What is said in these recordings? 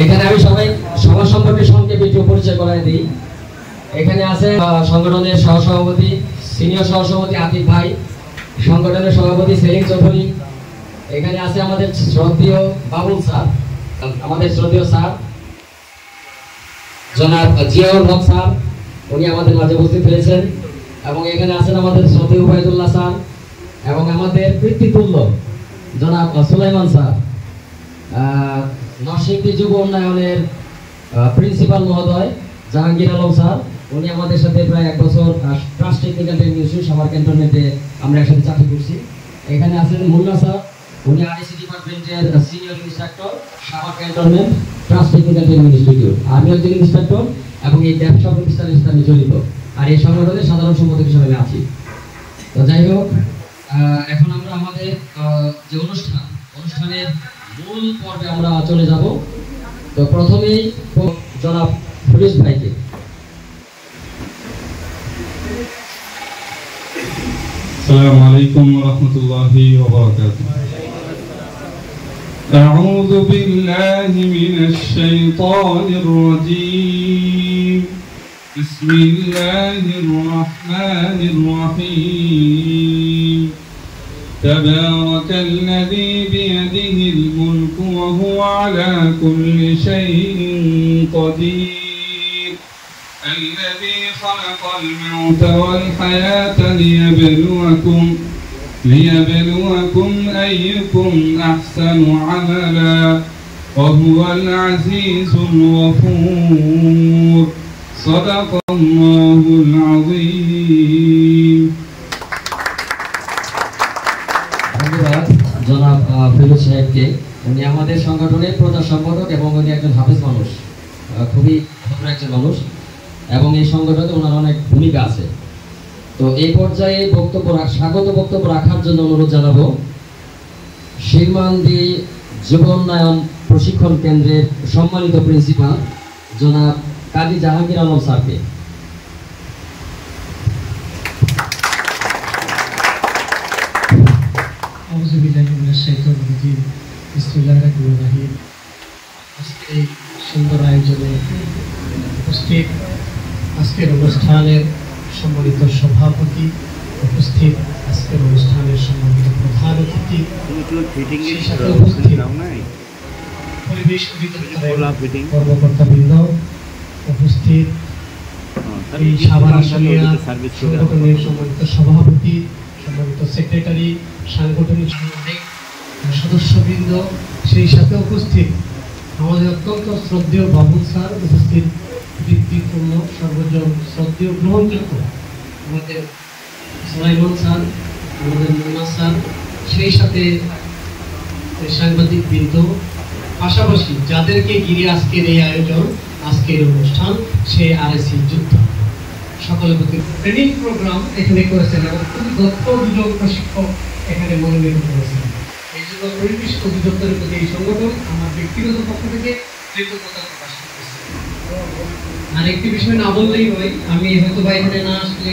এখানে আমি সবার সম্পর্কে সংক্ষেপে একটু পরিচয় করাই দিই। এখানে আছে সংগঠনের সহসভাপতি, সিনিয়র সহসভাপতি আতিক ভাই, সংগঠনের সভাপতি সেলিম চৌধুরী। এখানে আছে আমাদের শ্রদ্ধেয় বাবুল স্যার, আমাদের শ্রদ্ধেয় স্যার জনাব জিয়াউল হক স্যার, উনি আমাদের মাঝে উপস্থিত হয়েছেন। এবং এখানে আছেন আমাদের শ্রদ্ধেয় উবাইদুল্লাহ স্যার এবং আমাদের পিতৃতুল্য জনাব সুলাইমান স্যার, নরসিংদী যুব উন্নয়নের প্রিন্সিপাল মহোদয় জাহাঙ্গীর আলম স্যার, উনি আমাদের সাথে প্রায় 1 বছর trust Technical Training institute Savar ক্যান্টনমেন্টে আমরা একসাথে চাকরি করছি। এখানে আছেন মুন্না স্যার, উনি আরএসি ডিপার্টমেন্টের senior instructor Savar cantonment trust Technical Training institute. আমি একজন ইন্সট্রাক্টর এবং এই ব্যবসা প্রতিষ্ঠানের সাথে আমি জড়িত, আর এই সংগঠনের সাধারণ সম্পাদক হিসেবে আমি আছি। তো যাই হোক, এখন আমরা আমাদের যে অনুষ্ঠানের মূল পর্বে আমরা চলে যাব। তো প্রথমেই জনাব পুলিশ ভাইকে। السلام عليكم ورحمة الله وبركاته. أعوذ بالله من الشيطان الرجيم. بسم الله الرحمن الرحيم. تبارك الذي بيده الملك وهو على كل شيء قدير. الذي خلق الموت والحياة ليبلوكم أيكم أحسن عملا وهو العزيز الغفور. صدق الله العظيم. ধন্যবাদ জনাব ফিরোজ সাহেবকে। উনি আমাদের সংগঠনের প্রচার সম্পাদক এবং উনি একজন হাফেজ মানুষ, খুবই ভদ্র একজন মানুষ, এবং এই সংগঠনে ওনার অনেক ভূমিকা আছে। তো এই পর্যায়ে স্বাগত বক্তব্য রাখার জন্য অনুরোধ জানাবো শিরমান্দি যুব উন্নয়ন প্রশিক্ষণ কেন্দ্রের সম্মানিত প্রিন্সিপাল জনাব কাজী জাহাঙ্গীর আলম স্যারকে। এই সুন্দর আয়োজনে উপস্থিত আজকের অনুষ্ঠানের সম্মানিত সভাপতি, উপস্থিত আজকের অনুষ্ঠানের সম্মানিত প্রধান অতিথি, পরিবেশ অধিদপ্তরের কর্মকর্তাবৃন্দ, উপস্থিত এই সাভার আসলিয়া সংগঠনের সম্মানিত সভাপতি, সম্মানিত সেক্রেটারি, সাংগঠনিক সদস্যবৃন্দ, সেই সাথে উপস্থিত আমাদের অত্যন্ত শ্রদ্ধেয় বাবুল স্যার, উপস্থিত পিতৃতুল্য সর্বজন শ্রদ্ধেয় গ্রহণযোগ্য আমাদের সুলাইমান স্যার, আমাদের মুন্না স্যার, সেই সাথে সাংবাদিক বৃন্দ, পাশাপাশি যাদেরকে ঘিরে আজকের এই আয়োজন, আজকের অনুষ্ঠান, সেই আরএসি যুদ্ধ, সকলের প্রতি ট্রেনিং প্রোগ্রাম এখানে করেছেন এবং খুবই দক্ষ দুজন প্রশিক্ষক এখানে মনোনীত করেছেন। এই জন্য পরিবেশ অধিদপ্তরের প্রতি এই সংগঠন আমার ব্যক্তিগত পক্ষ থেকে কৃতজ্ঞতা প্রকাশ করতেছে। আর একটি বিষয় না বললেই নয়, আমি হয়তো বা এখানে না আসলে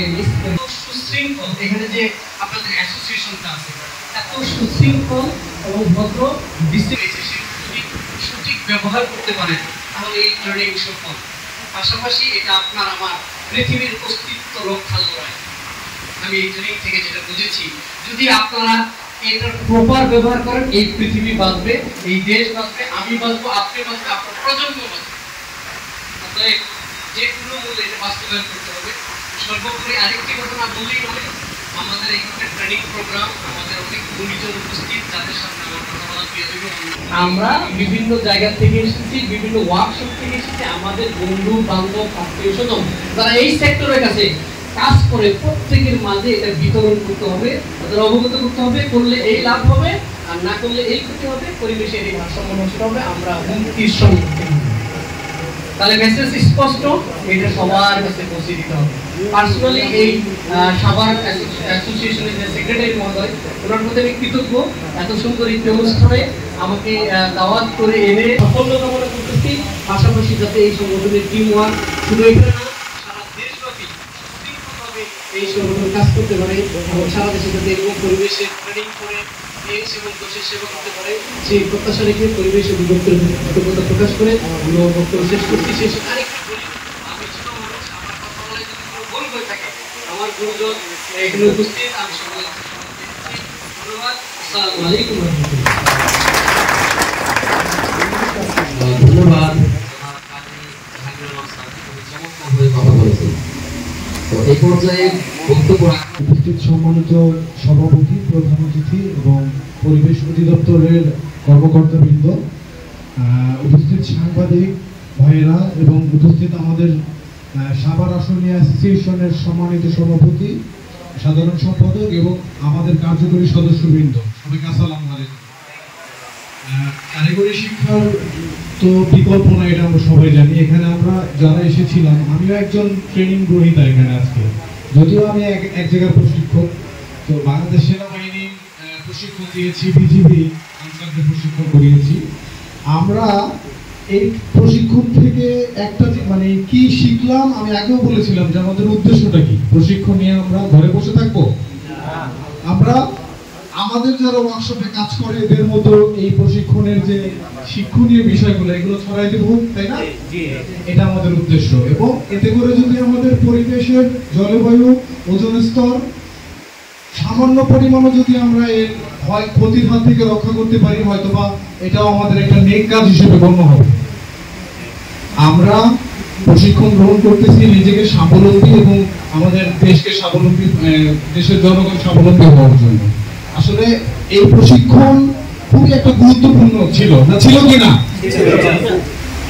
সুশৃঙ্খল, এখানে যে আপনাদের অ্যাসোসিয়েশনটা আছে এত সুশৃঙ্খল এবং ভদ্র সঠিক ব্যবহার করতে পারেন, তাহলে এই ট্রেনিং সফল। পাশাপাশি এটা আপনার আমার পৃথিবীর অস্তিত্ব রক্ষার লড়াই। আমি এই ট্রেনিং থেকে যেটা বুঝেছি, যদি আপনারা এটার প্রপার ব্যবহার করেন, এই পৃথিবী বাঁচবে, এই দেশ বাঁচবে, আমি বাঁচবো, আপনি বাঁচবে, আপনার প্রজন্ম বাঁচবে। অতএব যে কোনো মূল্যে এটা বাস্তবায়ন করতে হবে। সর্বোপরি আরেকটি কথা না বললেই নয়, আমাদের এখানে ট্রেনিং প্রোগ্রাম, আমাদের অনেক গুণীজন উপস্থিত, যাদের সামনে আমার কথা বলা আমরা বিভিন্ন জায়গা থেকে এসেছি, বিভিন্ন ওয়ার্কশপ থেকে এসেছি, আমাদের বন্ধু বান্ধব আত্মীয় স্বজন যারা এই সেক্টরের কাছে কাজ করে, প্রত্যেকের মাঝে এটা বিতরণ করতে হবে, তাদের অবগত করতে হবে। করলে এই লাভ হবে, আর না করলে এই ক্ষতি হবে, পরিবেশের এই ভারসাম্য নষ্ট হবে, আমরা হুমকির সম্মুখীন হব। তাহলে মেসেজ স্পষ্ট, এটা সবার কাছে পৌঁছে দিতে হবে। পার্সোনালি এই সাভার অ্যাসোসিয়েশনের যে সেক্রেটারি মহোদয়, ওনার প্রতি আমি কৃতজ্ঞ। এত সুন্দর একটি অনুষ্ঠানে আমাকে দাওয়াত করে এনে সাফল্য কামনা করতেছি। পাশাপাশি যাতে এই সংগঠনের টিম ওয়ার্ক শুধু এখানে না, সারা দেশব্যাপী সুশৃঙ্খলভাবে এই সংগঠন কাজ করতে পারে এবং সারা দেশে যাতে এরকম পরিবেশের ট্রেনিং করে দেশ এবং দেশের সেবা করতে পারে সেই প্রত্যাশা রেখে পরিবেশ অধিদপ্তরের কৃতজ্ঞতা প্রকাশ করে আমরা বক্তব্য শেষ করছি। শেষ আরেকটু বলি, আমি ছোট মানুষ, আমার কথা বলায় যদি কোনো ভুল হয়ে থাকে আমার গুরুজন এখানে উপস্থিত, আমি সকলে ধন্যবাদ। আসসালামু আলাইকুম ওয়া রাহমাতুল্লাহ। ধন্যবাদ। কথা বলেছেন। তো এই পর্যায়ে বক্তব্য উপস্থিত সম্মানিত সভাপতি, প্রধান অতিথি এবং পরিবেশ অধিদপ্তরের কর্মকর্তাবৃন্দ, উপস্থিত সাংবাদিক ভাইয়েরা এবং উপস্থিত আমাদের সাভার আসনিয়া অ্যাসোসিয়েশনের সম্মানিত সভাপতি, সাধারণ সম্পাদক এবং আমাদের কার্যকরী সদস্যবৃন্দ, সবাইকে আসসালামু আলাইকুম। কারিগরি শিক্ষার তো বিকল্প না, এটা আমরা সবাই জানি। এখানে আমরা যারা এসেছিলাম, আমিও একজন ট্রেনিং গ্রহীতা এখানে আজকে, যদিও আমি এক জায়গার প্রশিক্ষক। তো বাংলাদেশ সেনাবাহিনী প্রশিক্ষণ দিয়েছি, বিজিবি আনসারদের প্রশিক্ষণ করিয়েছি। আমরা এই প্রশিক্ষণ থেকে একটা মানে কি শিখলাম, আমি আগেও বলেছিলাম যে আমাদের উদ্দেশ্যটা কি। প্রশিক্ষণ নিয়ে আমরা ঘরে বসে থাকবো? আমরা আমাদের যারা ওয়ার্কশপে কাজ করে এদের মতো এই প্রশিক্ষণের যে শিক্ষণীয় বিষয়গুলো এগুলো ছড়াই দেব, তাই না? এটা আমাদের উদ্দেশ্য। এবং এতে করে যদি আমাদের পরিবেশের জলবায়ু, ওজোন স্তর সামান্য পরিমাণও যদি আমরা এর হয় ক্ষতির হাত থেকে রক্ষা করতে পারি, হয়তোবা এটাও আমাদের একটা নেক কাজ হিসেবে গণ্য হবে। আমরা প্রশিক্ষণ গ্রহণ করতেছি নিজেকে স্বাবলম্বী এবং আমাদের দেশকে স্বাবলম্বী, দেশের জনগণ স্বাবলম্বী হওয়ার জন্য। আসলে এই প্রশিক্ষণ খুবই একটা গুরুত্বপূর্ণ ছিল, না ছিল কিনা?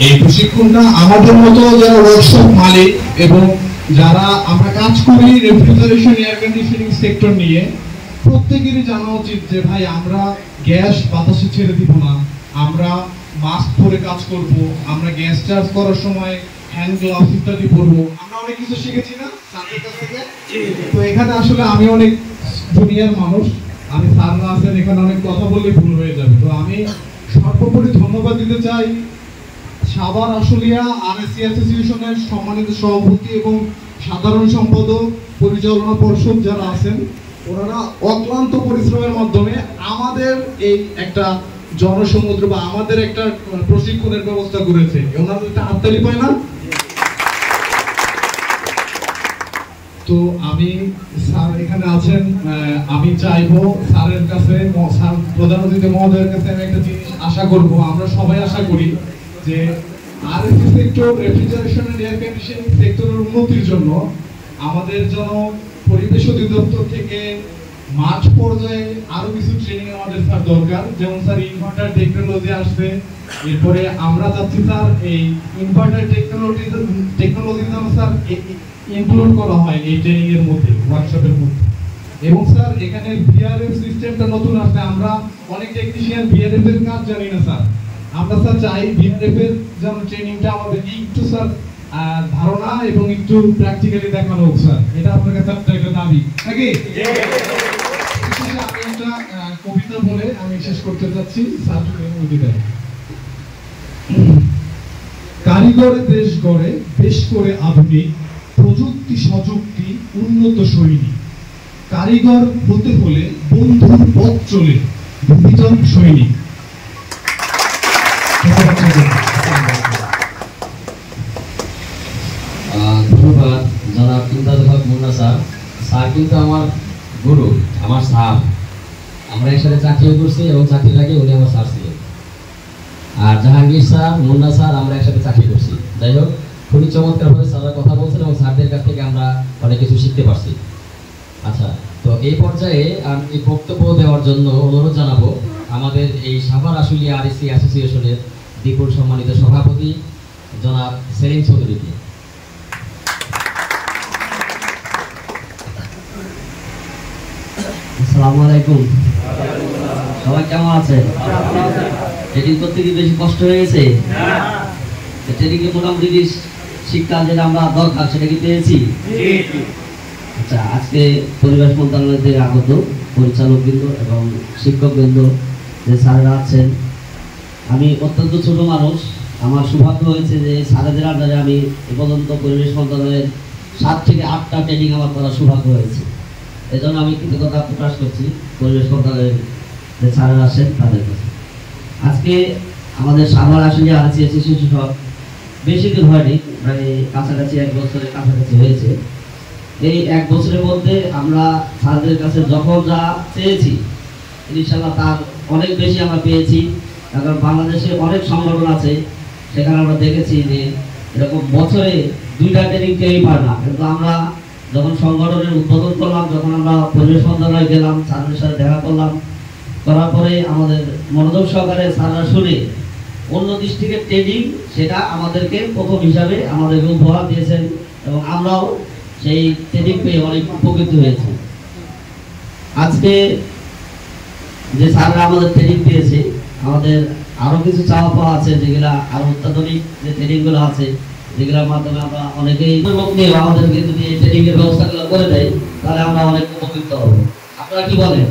এই প্রশিক্ষণটা আমাদের মতো যারা ওয়ার্কশপ মালিক এবং যারা আমরা কাজ করি রেফ্রিজারেশন, এয়ার কন্ডিশনিং সেক্টর নিয়ে, প্রত্যেকেরই জানা উচিত যে ভাই আমরা গ্যাস বাতাসে ছেড়ে দিব না, আমরা মাস্ক পরে কাজ করব, আমরা গ্যাস চার্জ করার সময় হ্যান্ড গ্লাভস ইত্যাদি পরবো। আমরা অনেক কিছু শিখেছি না স্যারদের কাছ থেকে? তো এখানে আসলে আমি অনেক জুনিয়র মানুষ, আমি স্যার না আছেন এখানে, অনেক কথা বললে ভুল হয়ে যাবে। তো আমি সর্বোপরি ধন্যবাদ দিতে চাই সাভার আশুলিয়া আরএসসি অ্যাসোসিয়েশনের সম্মানিত সভাপতি এবং সাধারণ সম্পাদক, পরিচালনা পর্ষদ যারা আছেন, ওনারা অক্লান্ত পরিশ্রমের মাধ্যমে আমাদের এই একটা জনসমুদ্র বা আমাদের একটা প্রশিক্ষণের ব্যবস্থা করেছে। ওনাদের একটা হাততালি পায় না? তো আমি স্যার এখানে আছেন, আমি চাইবো স্যারের কাছে, স্যার প্রধান অতিথি মহোদয়ের কাছে আমি একটা জিনিস আশা করব, আমরা সবাই আশা করি যে RSC sector, refrigeration and air conditioning সেক্টরের উন্নতির জন্য আমাদের যেন পরিবেশ অধিদপ্তর থেকে মাঠ পর্যায়ে আরো কিছু ট্রেনিং আমাদের স্যার দরকার। যেমন স্যার ইনভার্টার টেকনোলজি আসছে, এরপরে আমরা যাচ্ছি স্যার এই ইনভার্টার টেকনোলজি যেন স্যার ইনক্লুড করা হয় এই ট্রেনিং এর মধ্যে, ওয়ার্কশপের মধ্যে। এবং স্যার এখানে ভিআরএফ সিস্টেমটা নতুন আসছে, আমরা অনেক টেকনিশিয়ান ভিআরএফ এর কাজ জানি না স্যার। আমরা স্যার চাই ভিআরএফ এর যেন ট্রেনিংটা আমাদের একটু স্যার ধারণা এবং একটু প্র্যাকটিক্যালি দেখানো হোক স্যার। এটা আপনার কাছে একটা দাবি নাকি? আমি একটা কবিতা বলে আমি শেষ করতে যাচ্ছি, স্যার যদি দেয়। কারিগরে দেশ গড়ে বেশ করে আধুনিক, প্রযুক্তি সযুক্তি উন্নত সৈনিক, কারিগর হতে হলে বন্ধুর পথ চলে বিজন সৈনিক। ধন্যবাদ জনাব ইমদাদ হক মুন্না স্যার। স্যার কিন্তু আমার গুরু, আমার স্যার। আমরা একসাথে চাকরিও করছি এবং চাকরির আগে উনি আমার স্যার ছিলেন। আর জাহাঙ্গীর স্যার, মুন্না স্যার আমরা একসাথে চাকরি করছি। যাই হোক, খুবই চমৎকারভাবে স্যাররা কথা বলছেন এবং স্যারদের কাছ থেকে আমরা অনেক কিছু শিখতে পারছি। আচ্ছা, তো এই পর্যায়ে আমি বক্তব্য দেওয়ার জন্য অনুরোধ জানাবো আমাদের এই সাভার আশুলিয়া আরএসসি অ্যাসোসিয়েশনের বিপুল সম্মানিত সভাপতি জনাব সেলিম চৌধুরীকে। আসসালামু আলাইকুম, সবাই কেমন আছেন? ট্রেনিং করতে কি বেশি কষ্ট হয়ে গেছে? ট্রেনিং এ মোটামুটি শিক্ষা যেটা আমরা দরকার সেটা কি পেয়েছি? আচ্ছা, আজকে পরিবেশ মন্ত্রণালয় থেকে আগত পরিচালকবৃন্দ এবং শিক্ষকবৃন্দ যে স্যারেরা আছেন, আমি অত্যন্ত ছোট মানুষ, আমার সৌভাগ্য হয়েছে যে স্যারেদের আন্ডারে আমি এ পর্যন্ত পরিবেশ মন্ত্রণালয়ের 7 থেকে 8টা ট্রেনিং আমার করার সৌভাগ্য হয়েছে। এজন্য আমি কৃতজ্ঞতা প্রকাশ করছি পরিবেশ মন্ত্রণালয়ের যে স্যারেরা আসেন তাদের কাছে। আজকে আমাদের সাভার আসলে RCSC শিশু সব বেশি দিন হয়নি, প্রায় কাছাকাছি 1 বছরের কাছাকাছি হয়েছে। এই 1 বছরের মধ্যে আমরা স্যারদের কাছে যখন যা চেয়েছি ইনশাআল্লাহ তার অনেক বেশি আমরা পেয়েছি। কারণ বাংলাদেশে অনেক সংগঠন আছে, সেখানে আমরা দেখেছি যে এরকম বছরে 2টা ট্রেনিং কেউই পায় না, কিন্তু আমরা যখন সংগঠনের উদ্বোধন করলাম, যখন আমরা পরিবেশ মন্ত্রণালয়ে গেলাম, স্যারদের সাথে দেখা করলাম, করার পরে আমাদের মনোযোগ সহকারে স্যাররা শুনে অন্য ডিস্ট্রিক্টের ট্রেনিং সেটা আমাদেরকে প্রথম হিসাবে আমাদেরকে উপহার দিয়েছেন এবং আমরাও সেই ট্রেনিং পেয়ে অনেক উপকৃত হয়েছি। আজকে যে স্যাররা আমাদের ট্রেনিং পেয়েছে, আমাদের আরো কিছু চাওয়া পাওয়া আছে, যেগুলা আরো অত্যাধুনিক যে ট্রেনিংগুলো আছে, যেগুলোর মাধ্যমে আমরা অনেকেই আমাদেরকে যদি এই ট্রেনিং এর ব্যবস্থাগুলো করে দেয় তাহলে আমরা অনেক উপকৃত হব। আপনারা কি বলেন?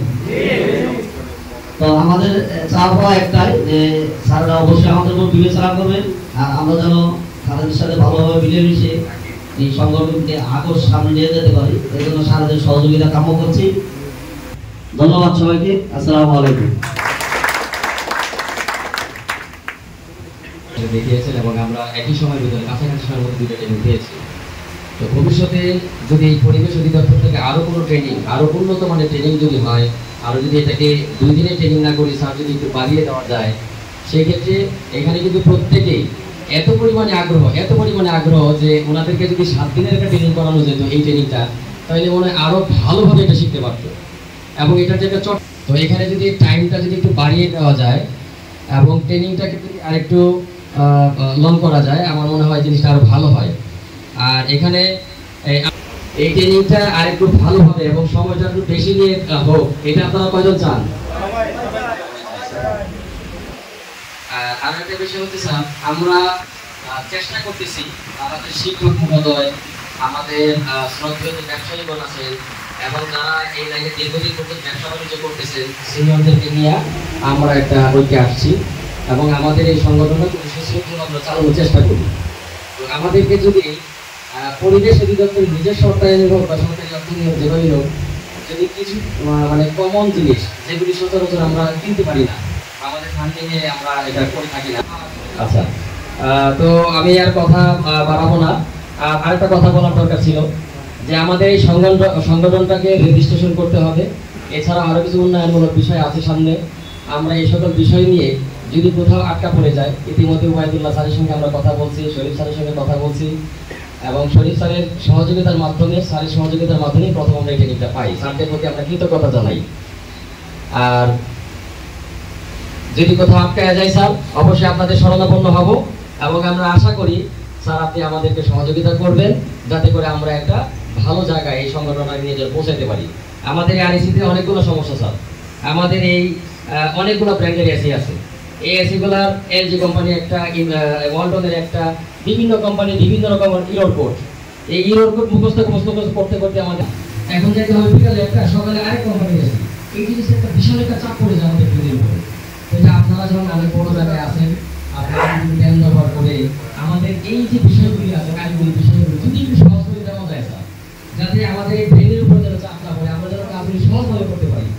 তো আমাদের চাওয়া পাওয়া একটাই যে স্যাররা অবশ্যই আমাদের উপর বিবেচনা করবেন, আর আমরা যেন স্যারদের সাথে ভালোভাবে মিলেমিশে এই সংগঠনকে আগের সামনে নিয়ে যেতে পারি, এই জন্য স্যারদের সহযোগিতা কামনা করছি। ধন্যবাদ সবাইকে। আসসালামু আলাইকুম। দেখিয়েছেন এবং আমরা একই সময়ের ভিতরে কাছাকাছি সময়ের মধ্যে 2টা ট্রেনিং পেয়েছি। তো ভবিষ্যতে যদি এই পরিবেশ অধিদপ্তর থেকে আরও কোনো ট্রেনিং, আরও উন্নত মানের ট্রেনিং যদি হয়, আরও যদি এটাকে 2 দিনের ট্রেনিং না করি স্যার যদি একটু বাড়িয়ে দেওয়া যায়, সেই ক্ষেত্রে এখানে কিন্তু প্রত্যেকেই এত পরিমাণে আগ্রহ যে ওনাদেরকে যদি 7 দিনের একটা ট্রেনিং করানো যেত এই ট্রেনিংটা, তাহলে মনে হয় আরও ভালোভাবে এটা শিখতে পারতো। এবং এটার যে একটা তো এখানে যদি টাইমটা যদি একটু বাড়িয়ে দেওয়া যায় এবং ট্রেনিংটাকে যদি আরেকটু লং করা যায়, আমার মনে হয় জিনিসটা আরো ভালো হয়। আর এখানে এই ট্রেনিংটা আরেকটু ভালো হবে এবং সময়টা একটু বেশি নিয়ে হোক, এটা আপনারা কয়জন চান? আর একটা বিষয় হচ্ছে স্যার, আমরা চেষ্টা করতেছি আমাদের শিক্ষক মহোদয়, আমাদের শ্রদ্ধেয় যে ব্যবসায়ীগণ আছেন এবং যারা এই লাইনে দীর্ঘদিন পর্যন্ত ব্যবসা বাণিজ্য করতেছেন, সিনিয়রদেরকে নিয়ে আমরা একটা ঐক্যে আসছি এবং আমাদের এই সংগঠনটা খুব সুশৃঙ্খল আমরা চালানোর চেষ্টা করি। তো আমাদেরকে যদি পরিবেশ অধিদপ্তর নিজের সরকারি হোক বা সরকারি অর্থনীতি হোক, যেভাবেই হোক, যদি কিছু মানে কমন জিনিস যেগুলি সচরাচর আমরা কিনতে পারি না, আমাদের ফান্ডিংয়ে আমরা এটা করে থাকি না। আচ্ছা, তো আমি আর কথা বাড়াবো না। আরেকটা কথা বলার দরকার ছিল যে আমাদের এই সংগঠনটাকে রেজিস্ট্রেশন করতে হবে। এছাড়া আরও কিছু উন্নয়নমূলক বিষয় আছে সামনে। আমরা এই সকল বিষয় নিয়ে যদি কোথাও আটকা পড়ে যায়, ইতিমধ্যে উবাইদুল্লাহ স্যারের সঙ্গে আমরা কথা বলছি, শরীফ স্যারের সঙ্গে কথা বলছি এবং শরীফ স্যারের সহযোগিতার মাধ্যমে প্রথম আমরা এই ট্রেনিংটা পাই। স্যারদের প্রতি আমরা কৃতজ্ঞতা জানাই। আর যদি কোথাও আটকা যায় স্যার, অবশ্যই আপনাদের শরণাপন্ন হব এবং আমরা আশা করি স্যার আপনি আমাদেরকে সহযোগিতা করবেন, যাতে করে আমরা একটা ভালো জায়গায় এই সংগঠনটা নিয়ে পৌঁছাতে পারি। আমাদের এই আরইসিতে অনেকগুলো সমস্যা স্যার, আমাদের এই অনেকগুলো ব্র্যান্ডের এসি আছে। এই এসিগুলার এলজি কোম্পানি একটা, ওয়ালটনের একটা, বিভিন্ন কোম্পানি বিভিন্ন রকমের ইরোর কোড। এই ইরোর কোড মুখস্থ করতে করতে আমাদের এখন যেতে হবে বিকালে একটা, সকালে আরেক কোম্পানি এসি। এই জিনিসটা একটা বিশাল একটা চাপ পড়ে যায় আমাদের প্রতিদিন করে। এটা আপনারা যখন অনেক বড় জায়গায় আছেন, আপনারা জ্ঞান ব্যবহার করে আমাদের এই যে বিষয়গুলি আছে, কাজগুলি বিষয়গুলি যদি একটু সহজ করে দেওয়া যায় স্যার, যাতে আমাদের এই ব্রেনের উপর যেন চাপ না পড়ে, আমরা যেন কাজগুলি সহজভাবে করতে পারি।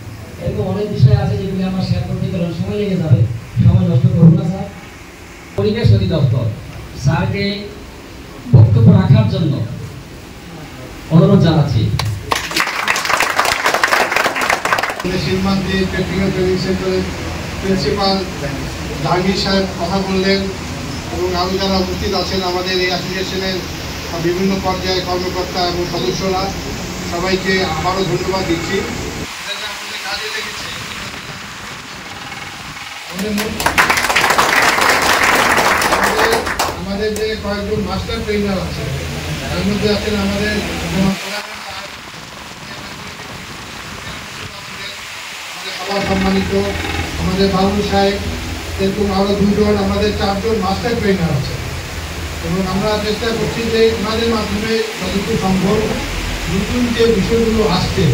এরকম অনেক বিষয় আছে যেগুলি আমরা শেয়ার করতে গেলে সময় লেগে যাবে, সময় নষ্ট করবো না স্যার। পরিবেশ অধিদপ্তর স্যারকে বক্তব্য রাখার জন্য অনুরোধ জানাচ্ছি। প্রিন্সিপাল জাহাঙ্গীর সাহেব কথা বললেন এবং আরও যারা উপস্থিত আছেন আমাদের এই অ্যাসোসিয়েশনের বিভিন্ন পর্যায়ে কর্মকর্তা এবং সদস্যরা, সবাইকে আবারও ধন্যবাদ দিচ্ছি। আমাদের যে কয়েকজন মাস্টার ট্রেনার আছে, তার মধ্যে আছেন আমাদের সবার সম্মানিত আমাদের বাবু সাহেব, এরকম আরও 2 জন, আমাদের 4 জন মাস্টার ট্রেনার আছে এবং আমরা চেষ্টা করছি যে ওনাদের মাধ্যমে যতটুকু সম্ভব নতুন যে বিষয়গুলো আসছে,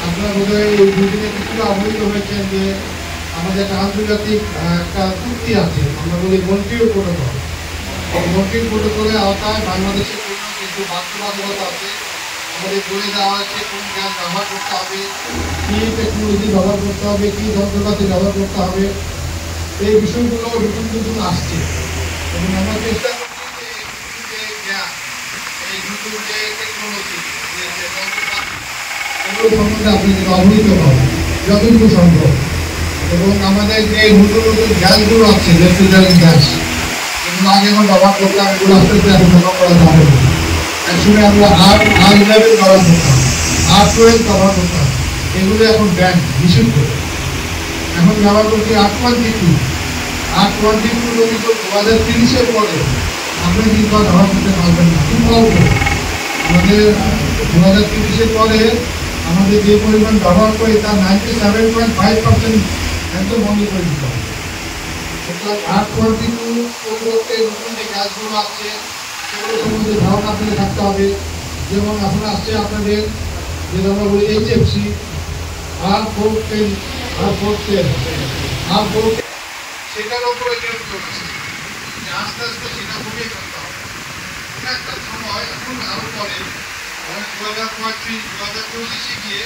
আপনারা বোধহয় ওই 2 দিনে কিছুটা অবহিত হয়েছেন যে আমাদের একটা আন্তর্জাতিক একটা চুক্তি আছে, আমরা বলি মন্ট্রিল প্রোটোকল। এই মন্ট্রিল প্রোটোকলের আওতায় বাংলাদেশের জন্য কিছু বাধ্যবাধকতা আছে আমাদের বলে দেওয়া হয়েছে কোন গ্যাস ব্যবহার করতে হবে, কী টেকনোলজি ব্যবহার করতে হবে, কী যন্ত্রপাতি ব্যবহার করতে হবে, এই বিষয়গুলো নতুন নতুন আসছে। এবং আমরা চেষ্টা করছি যে এই নতুন যে জ্ঞান, এই নতুন যে টেকনোলজি, যে যন্ত্রপাতি, এগুলো সম্বন্ধে আপনাদের অবহিত হবে যতটুকু সম্ভব। এবং আমাদের যে নতুন নতুন গ্যাসগুলো আছে, রেফ্রিজারেন্ট গ্যাস, এগুলো আগে আমরা ব্যবহার করতাম, এগুলো আস্তে আস্তে এখন ব্যবহার করা যাবে না। একসময় আমরা R11 ব্যবহার করতাম, R12 ব্যবহার করতাম, এগুলো এখন ব্যান নিষিদ্ধ। এখন ব্যবহার করছি R22। R22 কিন্তু 2030-এর পরে আপনি কিন্তু ব্যবহার করতে পারবেন না, খুব অল্প। আমাদের 2030-এর পরে আমাদের যে পরিমাণ ব্যবহার করি তার 97.5% একদম বন্ধ করে দিতে হবে। সুতরাং R22 পরিবর্তে নতুন যে গ্যাসগুলো আছে সেগুলো সম্বন্ধে ধারণা আপনাদের থাকতে হবে। যেমন এখন আসছে আপনাদের যেটা আমরা বলি HFC, R410, সেটার উপরে নিয়ন্ত্রণ আছে, আস্তে আস্তে সেটা কমিয়ে ফেলতে হবে। একটা সময় এখন আরো পরে 2035, 2025 গিয়ে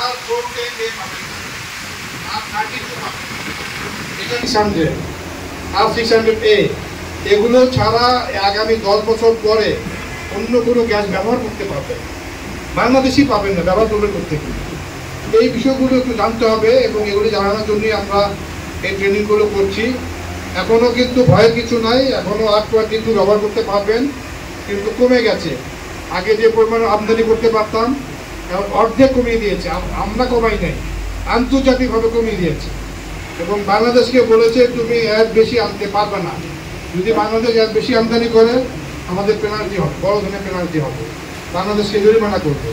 R410 পাবেন না, R32 পাবেন, এটা 600, R600A, এগুলো ছাড়া আগামী 10 বছর পরে অন্য কোনো গ্যাস ব্যবহার করতে পারবেন, বাংলাদেশি পাবেন না, ব্যবহার করবেন করতে। এই বিষয়গুলো একটু জানতে হবে এবং এগুলি জানানোর জন্যই আমরা এই ট্রেনিংগুলো করছি। এখনও কিন্তু ভয়ের কিছু নাই, এখনও R22 ব্যবহার করতে পারবেন, কিন্তু কমে গেছে। আগে যে পরিমাণে আমদানি করতে পারতাম এখন অর্ধেক কমিয়ে দিয়েছে, আমরা কমাই নাই, আন্তর্জাতিকভাবে কমিয়ে দিয়েছে। এবং বাংলাদেশকে বলেছে তুমি এর বেশি আনতে পারবে না, যদি বাংলাদেশ এর বেশি আমদানি করে আমাদের পেনাল্টি হবে, বড় ধরনের পেনাল্টি হবে, বাংলাদেশকে জরিমানা করবে।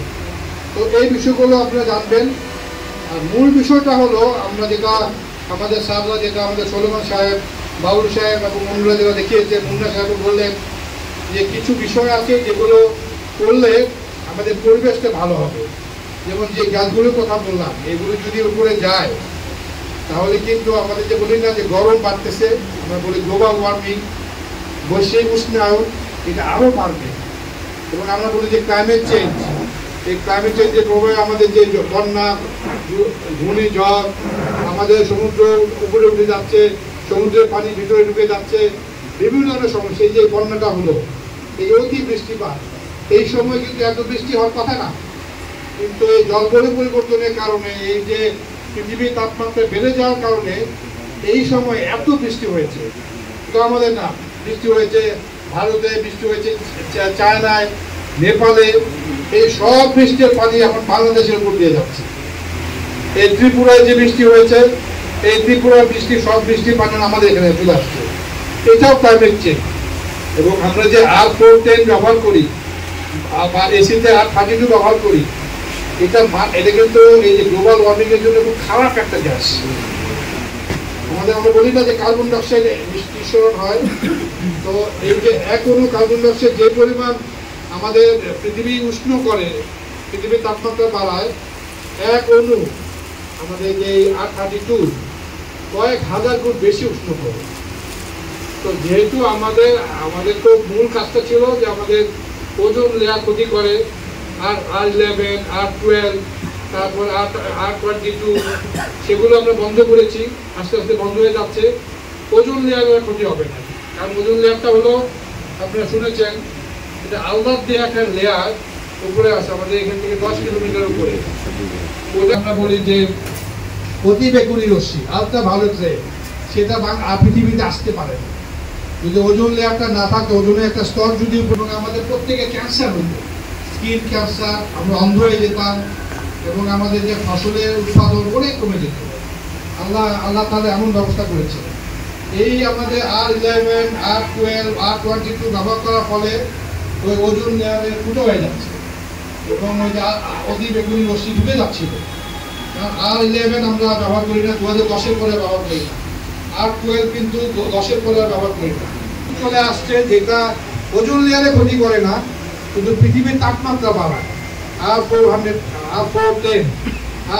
তো এই বিষয়গুলো আপনারা জানবেন। আর মূল বিষয়টা হলো আমরা যেটা আমাদের সাহেবরা, যেটা আমাদের সলোমন সাহেব, বাউল সাহেব এবং মুন্না যেটা দেখিয়েছে, মুন্না সাহেব বললেন যে কিছু বিষয় আছে যেগুলো করলে আমাদের পরিবেশটা ভালো হবে। যেমন যে গ্যাসগুলোর কথা বললাম, এগুলো যদি উপরে যায় তাহলে কিন্তু আমাদের যে বলি না যে গরম বাড়তেছে, আমরা বলি গ্লোবাল ওয়ার্মিং, বৈশ্বিক উষ্ণায়ন, এটা আরও বাড়বে। এবং আমরা বলি যে ক্লাইমেট চেঞ্জ, এই ক্লাইমেট চেঞ্জের প্রভাবে আমাদের যে বন্যা, ঘূর্ণিঝড়, আমাদের সমুদ্র উপরে উঠে যাচ্ছে, সমুদ্রের পানি ভিতরে ঢুকে যাচ্ছে, বিভিন্ন ধরনের সমস্যা। এই যে বন্যাটা হলো, এই অতি বৃষ্টিপাত, এই সময় কিন্তু এত বৃষ্টি হওয়ার কথা না, কিন্তু এই জলবায়ু পরিবর্তনের কারণে, এই যে পৃথিবীর তাপমাত্রা বেড়ে যাওয়ার কারণে এই সময় এত বৃষ্টি হয়েছে। তো আমাদের না, বৃষ্টি হয়েছে ভারতে, বৃষ্টি হয়েছে চায়নায়, নেপালে, এই সব বৃষ্টির পানি এখন বাংলাদেশের উপর দিয়ে যাচ্ছে। এই ত্রিপুরায় যে বৃষ্টি হয়েছে, এই ত্রিপুরার বৃষ্টি, সব বৃষ্টির পানি আমাদের এখানে চলে আসছে। এটাও ক্লাইমেট চেঞ্জ। এবং আমরা যে R410 ব্যবহার করি বা এসিতে R32 ব্যবহার করি, এটা কিন্তু এই যে গ্লোবাল ওয়ার্মিং এর জন্য খুব খারাপ একটা গ্যাস। আমরা বলি না যে কার্বন ডাইঅক্সাইড নিঃসরণ হয়, তো এই যে এক অণু কার্বন ডাইঅক্সাইড যে পরিমাণ আমাদের পৃথিবী উষ্ণ করে, পৃথিবীর তাপমাত্রা বাড়ায়, এক অণু আমাদের যে R32 কয়েক হাজার গুণ বেশি উষ্ণ করে। তো যেহেতু আমাদের তো মূল কাজটা ছিল যে আমাদের ওজোন লেয়ার ক্ষতি করে, আর R11, R12, তারপর R22, সেগুলো আমরা বন্ধ করেছি, আস্তে আস্তে বন্ধ হয়ে যাচ্ছে। ওজোন লেয়ারের ক্ষতি হবে না, কারণ ওজোন লেয়ারটা হলো, আপনারা শুনেছেন, এটা আলদার দিয়ে একটা লেয়ার উপরে আছে আমাদের এখান থেকে 10 কিলোমিটার উপরে। ওটা আমরা বলি যে অতি বেগুনি রশ্মি, আল্ট্রাভায়োলেট রে, সেটা পৃথিবীতে আসতে পারে না। যদি ওজোন লেয়ারটা না থাকে, ওজনের একটা স্তর যদি আমাদের প্রত্যেকে ক্যান্সার হইত, স্কিন ক্যান্সার, আমরা অন্ধ হয়ে যেতাম, এবং আমাদের যে ফসলের উৎপাদন অনেক কমে যেত। আল্লাহ তাহলে এমন ব্যবস্থা করেছে। এই আমাদের R11, R12, R22 ব্যবহার করার ফলে ওই ওজোন লেয়ারের ফুটো হয়ে যাচ্ছে এবং ওই যে অতি বেগুনি রশ্মি ঢুকে যাচ্ছিল। R11 আমরা ব্যবহার করি না, 2010-এর পরে ব্যবহার করি না। R12 কিন্তু 10-এর পরে ব্যবহার করি না। চলে আসছে যেটা ওজোন লেয়ারে ক্ষতি করে না, কিন্তু পৃথিবীর তাপমাত্রা বাড়ায়। R400, R410,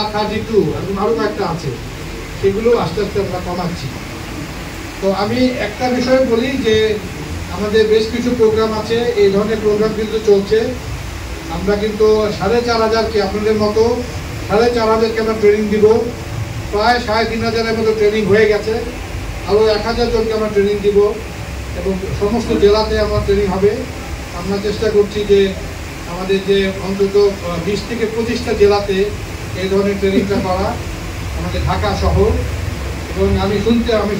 R32 এবং আরও কয়েকটা আছে, সেগুলো আস্তে আস্তে আমরা কমাচ্ছি। তো আমি একটা বিষয় বলি যে আমাদের বেশ কিছু প্রোগ্রাম আছে, এই ধরনের প্রোগ্রাম কিন্তু চলছে। আমরা কিন্তু 4,500-কে আপনাদের মতো 4,500-কে আমরা ট্রেনিং দিব। প্রায় 3,500-এর মতো ট্রেনিং হয়ে গেছে। আরও 1,000 জনকে আমরা ট্রেনিং দিব এবং সমস্ত জেলাতে আমার ট্রেনিং হবে। আমরা চেষ্টা করছি যে আমাদের যে অন্তত 20 থেকে 25টা জেলাতে এই ধরনের ট্রেনিংটা করা, আমাদের ঢাকা শহর। এবং আমি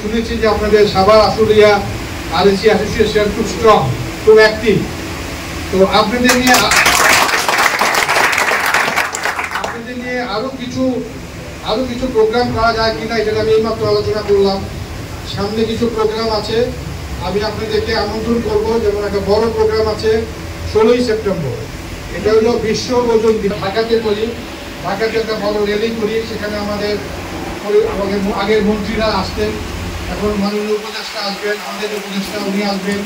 শুনেছি যে আপনাদের সাভার আশুলিয়া RSC অ্যাসোসিয়েশন খুব স্ট্রং, খুব অ্যাক্টিভ। তো আপনাদের নিয়ে আরও কিছু প্রোগ্রাম করা যায় কিনা এটা আমি এইমাত্র আলোচনা করলাম। সামনে কিছু প্রোগ্রাম আছে, আমি আপনাদেরকে আমন্ত্রণ করব। যেমন একটা বড় প্রোগ্রাম আছে 16ই সেপ্টেম্বর, এটা হলো বিশ্ব ওজন দিবস। ঢাকাতে করি, ঢাকাতে একটা বড় র্যালি করি। সেখানে আমাদের আগের মন্ত্রীরা আসতেন, এখন মাননীয় উপদেষ্টা আসবেন, আমাদের উপদেষ্টা উনি আসবেন,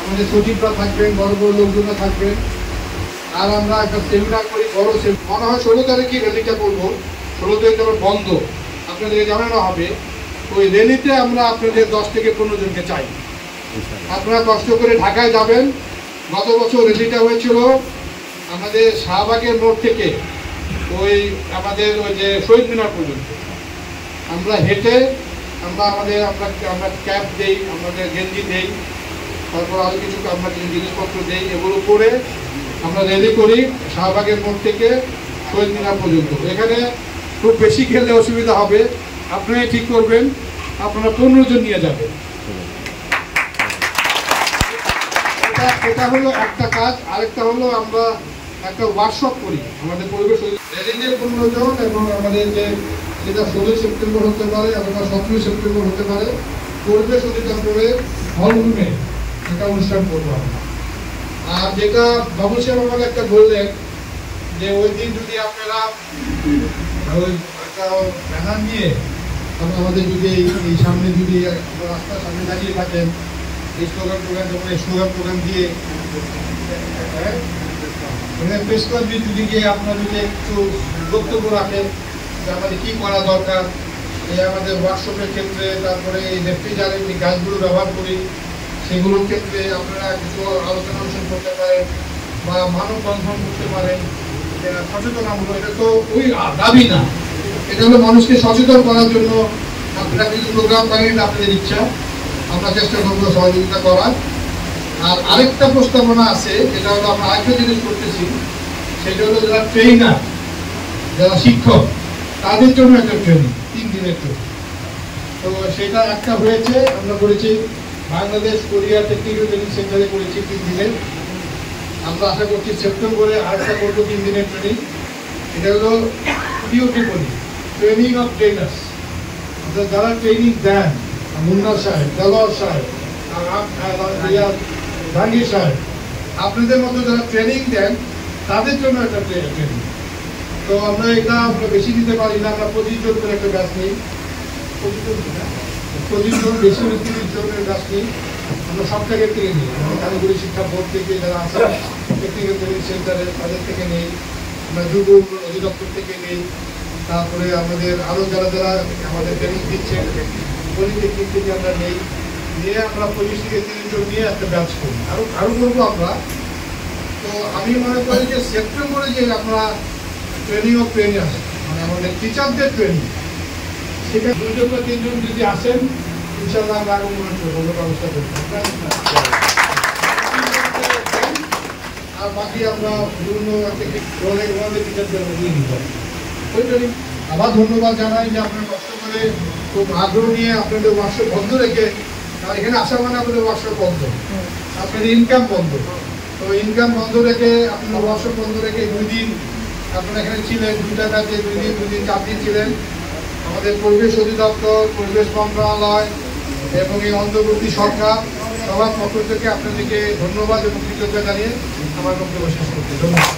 আমাদের সচিবরা থাকবেন, বড় বড় লোকজনরা থাকবেন। আর আমরা একটা সেমিনার করি, বড় মনে হয় 16 তারিখে র্যালিটা করবো। 16 তারিখ আমার বন্ধ, আপনাদেরকে জানানো হবে। ওই র্যালিতে আমরা আপনাদের 10 থেকে 15 জনকে চাই। আপনারা কষ্ট করে ঢাকায় যাবেন। গত বছর র্যালিটা হয়েছিল আমাদের শাহবাগের মোড় থেকে আমাদের ওই যে শহীদ মিনার পর্যন্ত। আমরা হেঁটে আমরা ক্যাপ দেই, আমাদের গেঞ্জি দেই, তারপর আরও কিছু জিনিসপত্র দেই। এগুলো করে আমরা র্যালি করি শাহবাগের মোড় থেকে শহীদ মিনার পর্যন্ত। এখানে খুব বেশি খেলে অসুবিধা হবে, আপনারাই ঠিক করবেন। আপনারা 15 জন নিয়ে যাবেন। এটা হলো একটা কাজ। আরেকটা হলো আমরা একটা ওয়ার্কশপ করি আমাদের পরিবেশ র্যালিতে 15 জন, এবং আমাদের যেটা 16 সেপ্টেম্বর হতে পারে অথবা 17 সেপ্টেম্বর হতে পারে, পরিবেশ অধিদপ্তরের হলরুমে একটা অনুষ্ঠান করবো আমরা। আর যেটা বাবুল সাহেব আমাকে একটা বললেন যে ওই দিন যদি আপনারা ওই একটা ব্যানার নিয়ে আমাদের যদি এই সামনে যদি রাস্তার সামনে দাঁড়িয়ে থাকেন, এই স্লোগান প্রোগ্রাম দিয়ে প্রেস ক্লাব যদি গিয়ে আপনারা যদি একটু বক্তব্য রাখেন যে আমাদের কী করা দরকার, এই আমাদের ওয়ার্কশপের ক্ষেত্রে, তারপরে এই রেফ্রিজারেন্ট যে গাছগুলো ব্যবহার করি সেগুলোর ক্ষেত্রে আপনারা কিছু আলোচনা অনুষ্ঠান করতে পারেন বা মানববন্ধন করতে পারেন, সচেতনামূলক। এটা তো ওই দাবি না, এটা হলো মানুষকে সচেতন করার জন্য আপনারা কিছু প্রোগ্রাম করেন, আপনাদের ইচ্ছা। আমরা চেষ্টা করবো সহযোগিতা করার। আর আরেকটা প্রস্তাবনা আছে, যেটা হলো আমরা আরেকটা জিনিস করতেছি, সেটা হলো যারা ট্রেনার, যারা শিক্ষক, তাদের জন্য একটা ট্রেনিং 3 দিনের ট্রেনিং। তো সেটা একটা হয়েছে, আমরা করেছি বাংলাদেশ কোরিয়া টেকনিক্যাল ট্রেনিং সেন্টারে করেছি 3 দিনের। আমরা আশা করছি সেপ্টেম্বরে আরেকটা করবো 3 দিনের ট্রেনিং। এটা হলো টিওটি বলি, ট্রেনিং অফ ট্রেনার্স। যারা ট্রেনিং দেন, মুন্না সাহেব, দেলোয়ার সাহেব, জাহাঙ্গীর সাহেব, আপনাদের মতো যারা ট্রেনিং দেন তাদের জন্য একটা ট্রেনিং। তো আমরা এটা বেশি দিতে পারি না, আমরা 25 জন করে একটা ব্যাচ নিই। 25 জন বেশি 30 জনের ব্যাচ নিই। আমরা সব জায়গার থেকে নিই, কারিগরি শিক্ষা বোর্ড থেকে যারা আছে, টেকনিক্যাল ট্রেনিং সেন্টারে তাদের থেকে নেই, আমরা যুব অধিদপ্তর থেকে নেই, তারপরে আমাদের আরও যারা আমাদের ট্রেনিং দিচ্ছে পলিটেকনিক থেকে আমরা নেই, নিয়ে আমরা 25 থেকে 30 জন নিয়ে একটা ব্যাচ করি। আরও করবো আমরা। তো আমি মনে করি যে সেপ্টেম্বরে যে আমরা ট্রেনিং অফ ট্রেনার্স, মানে আমাদের টিচারদের ট্রেনিং, সেটা 2 জন বা 3 জন যদি আসেন, ইনশাআল্লাহ আমরা আরও মনে করবো ব্যবস্থা করবো। আর বাকি আমরা বিভিন্ন টিচারদের দিয়ে নিতে ওই ট্রেনিং। আবার ধন্যবাদ জানাই যে আপনারা কষ্ট করে খুব আগ্রহ নিয়ে আপনাদের ওয়ার্কশপ বন্ধ রেখে, আর এখানে আসা মানে আপনাদের ওয়ার্কশপ বন্ধ, আপনাদের ইনকাম বন্ধ। তো ইনকাম বন্ধ রেখে, আপনার ওয়ার্কশপ বন্ধ রেখে 2 দিন আপনারা এখানে ছিলেন, 2টা কাজে 2 দিন 4 দিন ছিলেন। আমাদের পরিবেশ অধিদপ্তর, পরিবেশ মন্ত্রণালয় এবং এই অন্তর্বর্তী সরকার সবার পক্ষ থেকে আপনাদেরকে ধন্যবাদ এবং কৃতজ্ঞতা জানিয়ে আমার বক্তব্য শেষ করতে ধন্যবাদ।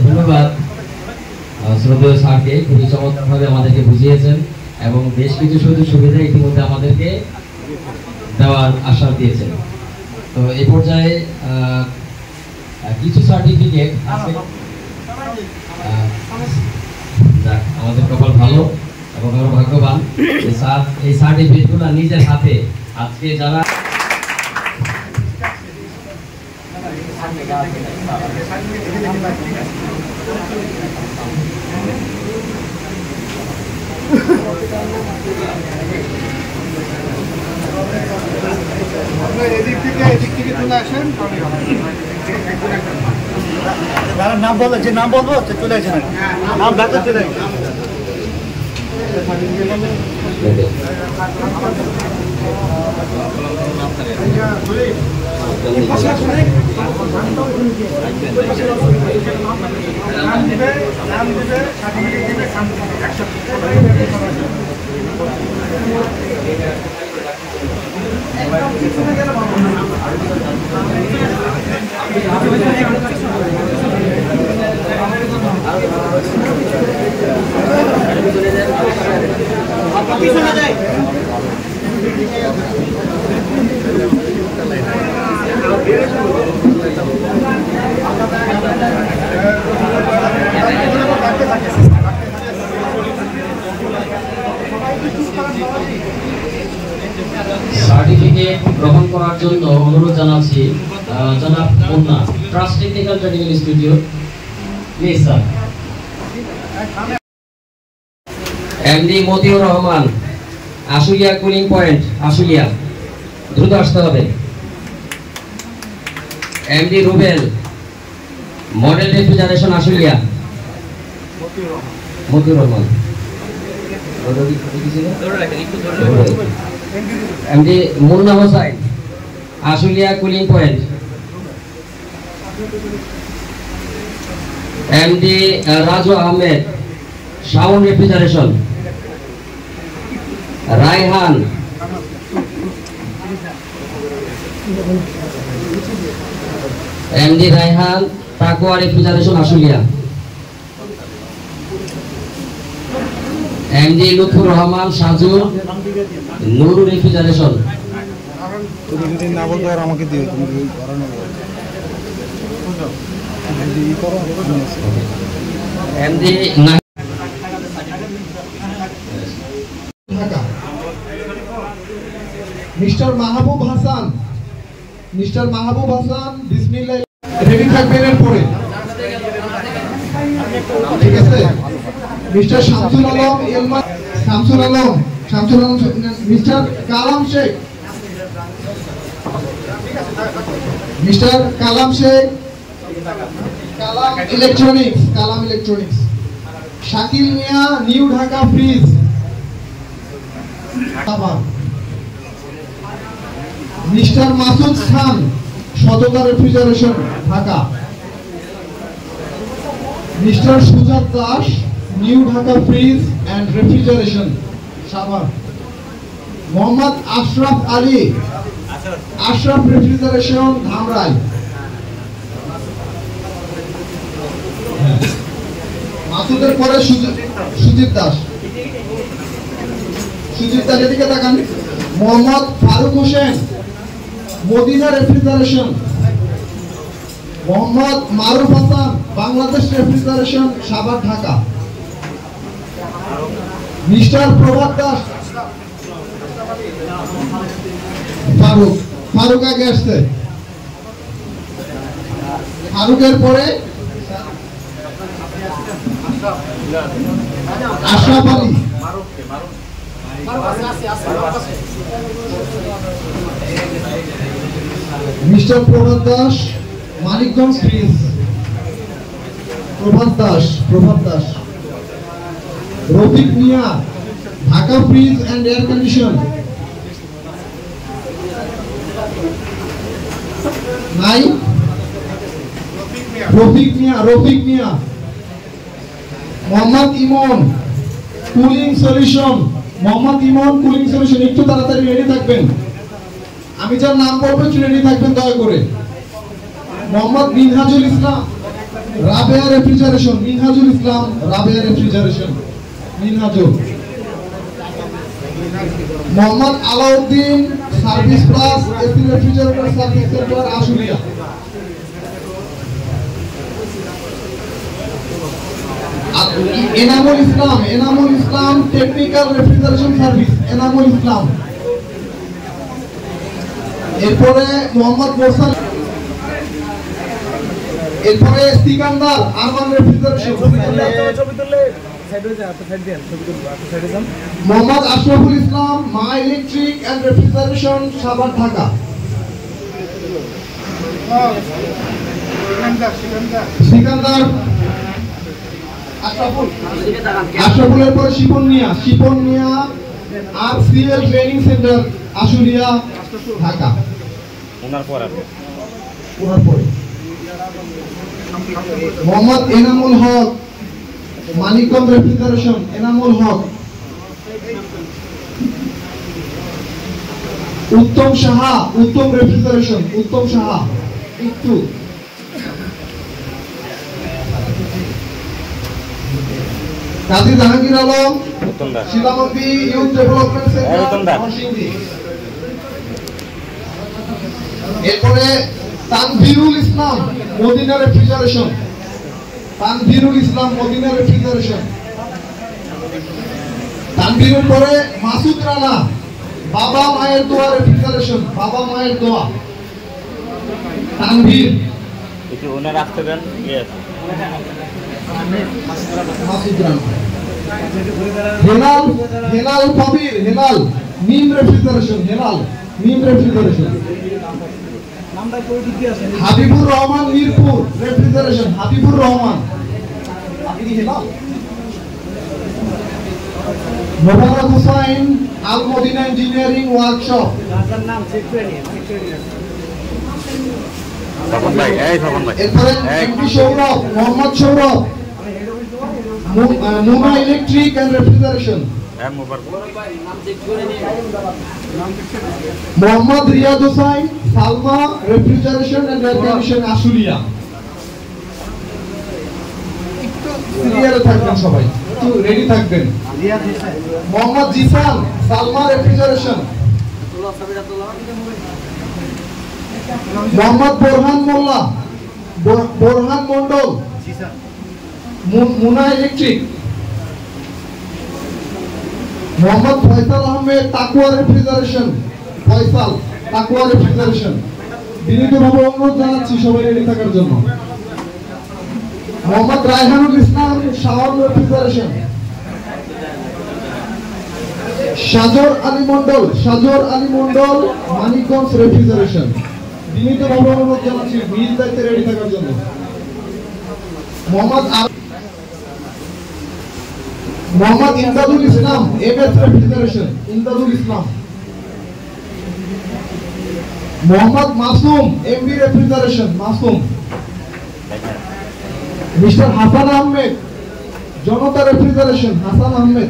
ধন্যবাদ শ্রদ্ধেয় স্যারকে, খুবই চমৎকারভাবে আমাদেরকে বুঝিয়েছেন এবং বেশ কিছু সুযোগ সুবিধা ইতিমধ্যে আমাদেরকে দেওয়ার আশ্বাস দিয়েছেন। তো এই পর্যায়ে কিছু সার্টিফিকেট আমাদের কপাল ভালো এবং আমরা ভাগ্যবান। এই সার্টিফিকেটগুলো নিজের হাতে আজকে যারা এদিক থেকে চলে আসেন। নাম বলো, যে নাম বলবো চলে আসে, নাম ডাক্তার চলে আসে। সার্টিফিকেট গ্রহণ করার জন্য অনুরোধ জানাচ্ছি জনাব Munna, Trust Technical Training Institute, please sir. MD Matiur Rahman, Ashulia cooling point, Ashulia, দ্রুত আসতে হবে। MD Rubel, model refrigeration, Ashulia, Matiur Rahman. MD Munna Hossain, Ashulia cooling point. MD Raju Ahmed, sound refrigeration. Raihan, MD Raihan, Taqwa refrigeration, Ashulia. MD Lutfur Rahman Saju, Nuru refrigeration. তুমি যদি না বলতে আর আমাকে দিও, তুমি এমডি মিস্টার মাহবুব হাসান, বিসমিল্লাহ, রেডি থাকবেন এরপরে, ঠিক আছে। Mister Shamsul Alam, mister Kalam Sheikh, Kalam electronics. Shakil Mia, new Dhaka fridge. Mister Masud Khan, Shotota refrigeration, Dhaka. Mister Sujat Das, new Dhaka fridge and refrigeration, Savar. Mohammad Ashraf Ali, Ashraf refrigeration, Dhamrai. মাসুদের পরে সুজিত দাস, এদিকে তাকান। Mohammad Faruk Hossain, Madina refrigeration. Mohammad Maruf Hasan, Bangladesh refrigeration, Savar, Dhaka. Mister Provat Das, Faruk আগে আসছে। ফারুকের পরে Ashraf Ali. Mister Provat Das, Manikganj fridge. Prabhat Das. Rafiq Mia, Dhaka fridge and air condition. নাই রফিক মিয়া। Mohammad Emon, cooling solution. একটু তাড়াতাড়ি রেডি থাকবেন, আমি যার নাম বলবো একটু রেডি থাকবেন দয়া করে। Mohammad Minhajul Islam, Rabeya refrigeration. Mohammad Alauddin, service plus AC refrigerator service centre, Ashulia. Enamul Islam, technical refrigeration service, Enamul Islam. এরপরে মোহাম্মদ মোরসাল, এরপরে Sikandar urban refrigeration, Mohammad Ashraful Islam Ma electric and refrigeration Savar Dhaka, Sikandar আশরাফুলের পরে Shipon Mia RCL training centre Ashulia Dhaka, ওনার পরে মোহাম্মদ এনামুল হক মানিকগঞ্জ রেফ্রিজারেশন, এনামুল হক, উত্তম সাহা উত্তম রেফ্রিজারেশন, উত্তম সাহা একটু, Kazi Jahangir Alam শিলামন্দি youth development centre Narsingdi, এরপরে তানভীরুল ইসলাম মদিনা রেফ্রিজারেশন, তানভীরুল ইসলাম মদিনা রেফ্রিজারেশন, তানভীরের পরে মাসুদ রানা বাবা মায়ের দোয়া রেফ্রিজারেশন, বাবা মায়ের দোয়া, তানভীর একটু ওনার রাখতে দেন, মাসুদ রানা, হেলাল কবির Helal Nim refrigeration, Helal Nim refrigeration, Habibur Rahman Mirpur refrigeration, Habibur Rahman, আপনি হেলাল, মোবারক হুসাইন আল মদিনা ইঞ্জিনিয়ারিং ওয়ার্কশপ, এরপরে MP Sourav Mohammad Sourav Muna electric and refrigeration, Mohammad Riyad Hossain Salma refrigeration and air condition Ashulia, সিরিয়ালে থাকবেন সবাই, একটু রেডি থাকবেন, Mohammad Jisan Salma refrigeration, Mohammad Borhan Mollah Borhan Mondal Muna electric, Mohammad Faisal Ahmed Taqwa refrigeration, Faisal তাকুয়া রেফ্রিজারেশন, বিনীতভাবে অনুরোধ জানাচ্ছি সবাই রেডি থাকার জন্য, মোহাম্মদ রায়হানুল ইসলাম শাওন রেফ্রিজারেশন, সাজর আলী মন্ডল মানিকগঞ্জ রেফ্রিজারেশন, বিনীতভাবে অনুরোধ জানাচ্ছি নিজ দায়িত্বে রেডি থাকার জন্য, Mohammad Imdadul Islam MS refrigeration, Imdadul Islam, Mohammad Masum MB refrigeration, Masum, mister Hasan Ahmed Janata refrigeration, Hasan Ahmed,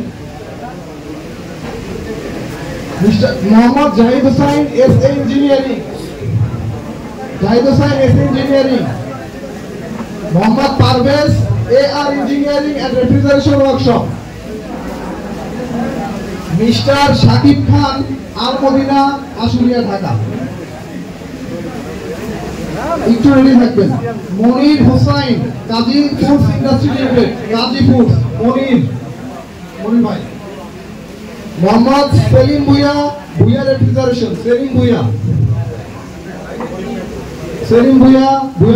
mister Mohammad Zahid Hossain SA engineering, Mohammad Parvez AR engineering and refrigeration workshop, mister Shakib Khan Al Madina Ashulia Dhaka, একটু রেডি থাকবেন, Monir Hossain Kazi foods industry limited, কাজী ফুডস, মনির ভাই, Mohammad Selim Bhuiyan refrigeration, Selim Bhuiyan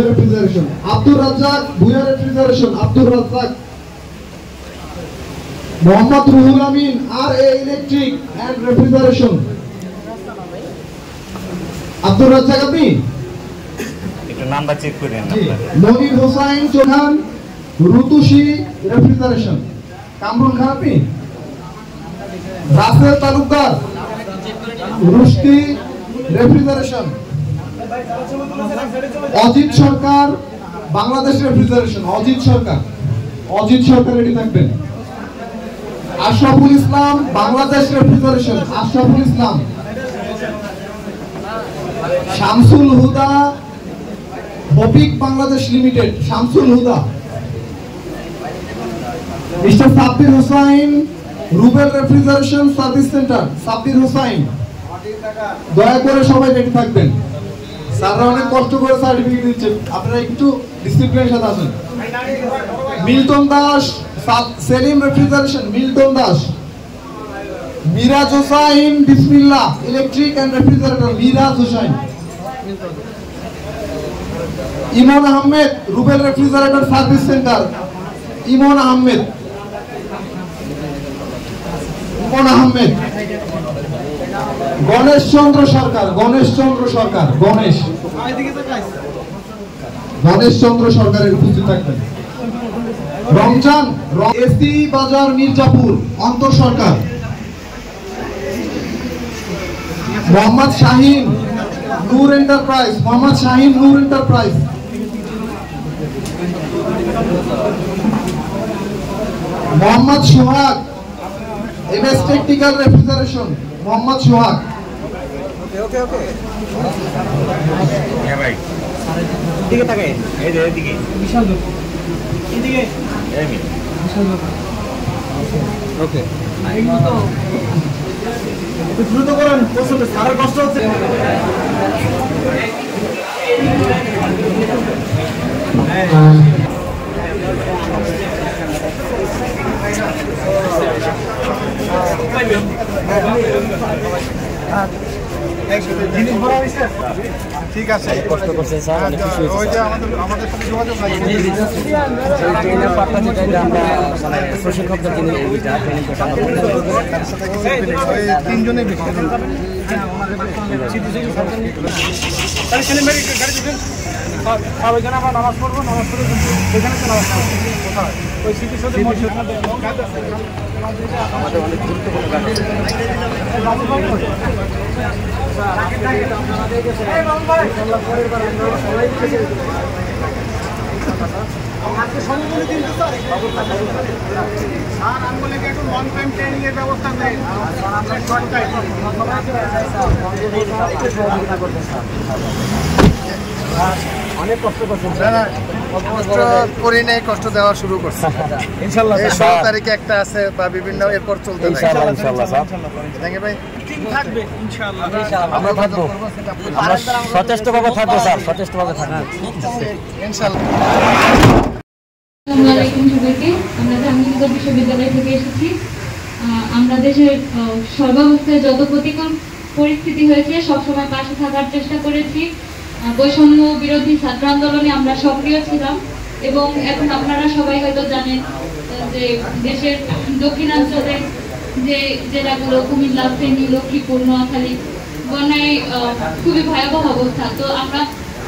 refrigeration, Abdur Razzak Bhuiyan refrigeration, Abdur Razzak, Mohammad Ruhul Amin R A electric and refrigeration, Abdur Razzak আপনি একটু নাম্বার চেক করেন, মনির হোসাইন চৌহান রুতুশি refrigeration, Kamrul Khan আপনি, রাসেল তালুকদার রুশতি refrigeration, Ajit Sarkar Bangladesh refrigeration, Ajit Sarkar ready থাকবেন, আশরাফুল ইসলাম বাংলাদেশ রেফ্রিজারেশন, আশরাফুল ইসলাম, শামসুল হুদা হপিক Bangladesh limited, Shamsul Huda, mister Sabbir Hossain Rubel refrigeration service centre, Sabbir Hossain, দয়া করে সবাই রেডি থাকবেন, স্যাররা অনেক কষ্ট করে সার্টিফিকেট দিচ্ছেন, আপনারা একটু ডিসিপ্লিনের সাথে আসেন, Milton Das Selim refrigeration, Milton Das, Miraj Hossain Bismillah electric and refrigerator, Miraj Hossain, Emon Ahmed, Rubel refrigerator service centre, Emon Ahmed, Emon Ahmed. Ganesh Chandra Sarkar, Ganesh Chandra Sarkar, Ganesh Chandra সরকারের উপস্থিত থাকবেন। Ramzan, AC Bazar Mirzapur, Antar Sarkar. Mohammad Shahin, Noor enterprise, Mohammad Shahin, Noor enterprise. Mohammad Sohag, MS technical refrigeration, Mohammad Sohag. দিকে থাকে এই যে এদিকে বিশাল লোক এদিকে এই বিশাল লোক ওকে একটু দ্রুত করেন প্রচন্ড সারা কষ্ট হচ্ছে ঠিক আছে, কষ্ট করছে স্যার, অনেক খুশি হয়েছে। ওই যে আমাদের সাথে যোগাযোগ আছে, ট্রেনের পার্টটা যেটা আমরা মানে প্রশিক্ষকদের জন্য এইটা ট্রেনিং করতে আমরা ওই তিনজনেই বেশি তাহলে ছেলে মেয়ে গাড়ি দিবেন আর ওইখানে আমরা নামাজ পড়বো, নামাজ পড়ে ওইখানে তো নামাজ পড়বো কোথায় ওই স্মৃতির সাথে আমাদের অনেক গুরুত্বপূর্ণ গান আছে। অনেক কষ্ট করছেন, কষ্ট করি নাই, কষ্ট দেওয়া শুরু করছে ইনশাআল্লাহ। 16 তারিখে একটা আছে বা বিভিন্ন এরপর চলতে থাকবে ইনশাআল্লাহ। ইনশাআল্লাহ স্যার, থ্যাংক ইউ ভাই, টিম থাকবে ইনশাআল্লাহ, আমরা থাকবো, আমরা সচেষ্টভাবে থাকবো স্যার, সচেষ্টভাবে থাকবো ইনশাআল্লাহ। আসসালামু আলাইকুম সবাইকে, আমরা জাহাঙ্গীরনগর বিশ্ববিদ্যালয় থেকে এসেছি। আমরা দেশের সর্বাবস্থায় যত প্রতিকূল পরিস্থিতি হয়েছে সবসময় পাশে থাকার চেষ্টা করেছি। বৈষম্য বিরোধী ছাত্র আন্দোলনে আমরা সক্রিয় ছিলাম এবং এখন আপনারা সবাই হয়তো জানেন যে দেশের দক্ষিণাঞ্চলে যে জেলাগুলো কুমিল্লা, ফেনী, লক্ষ্মীপুর, নোয়াখালী বন্যায় খুবই ভয়াবহ অবস্থা। তো আমরা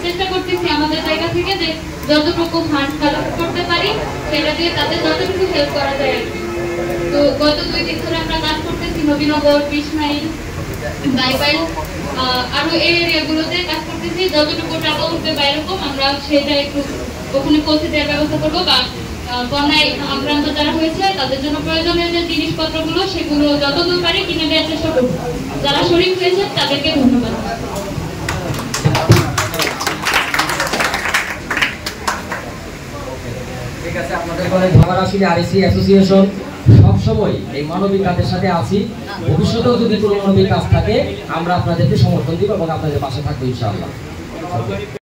চেষ্টা করতেছি আমাদের জায়গা থেকে যে যতটুকু ফান্ড কালেক্ট করতে পারি সেটা দিয়ে তাদের যতটুকু হেল্প করা যায়। তো গত 2 দিন ধরে আমরা কাজ করতেছি নবীনগর, 20 মাইল, বাইপাইল, আরো এই এরিয়াগুলোতে কাজ করতেছি। যতটুকু টাকা উঠবে বা এরকম আমরা সেটা একটু ওখানে পৌঁছে দেওয়ার ব্যবস্থা করবো, বা বন্যায় আক্রান্ত যারা হয়েছে তাদের জন্য প্রয়োজনীয় যে জিনিসপত্রগুলো সেগুলো যতদূর পারি কিনে দেওয়ার চেষ্টা করবো। যারা শরীক হয়েছে তাদেরকে ধন্যবাদ। ঠিক আছে, আপনাদের ঘরে ধরাশীল আরএসি অ্যাসোসিয়েশন সবসময় এই মানবিক কাজের সাথে আছি। ভবিষ্যতেও যদি কোনো মানবিক কাজ থাকে আমরা আপনাদেরকে সমর্থন দিব এবং আপনাদের পাশে থাকবো ইনশাআল্লাহ।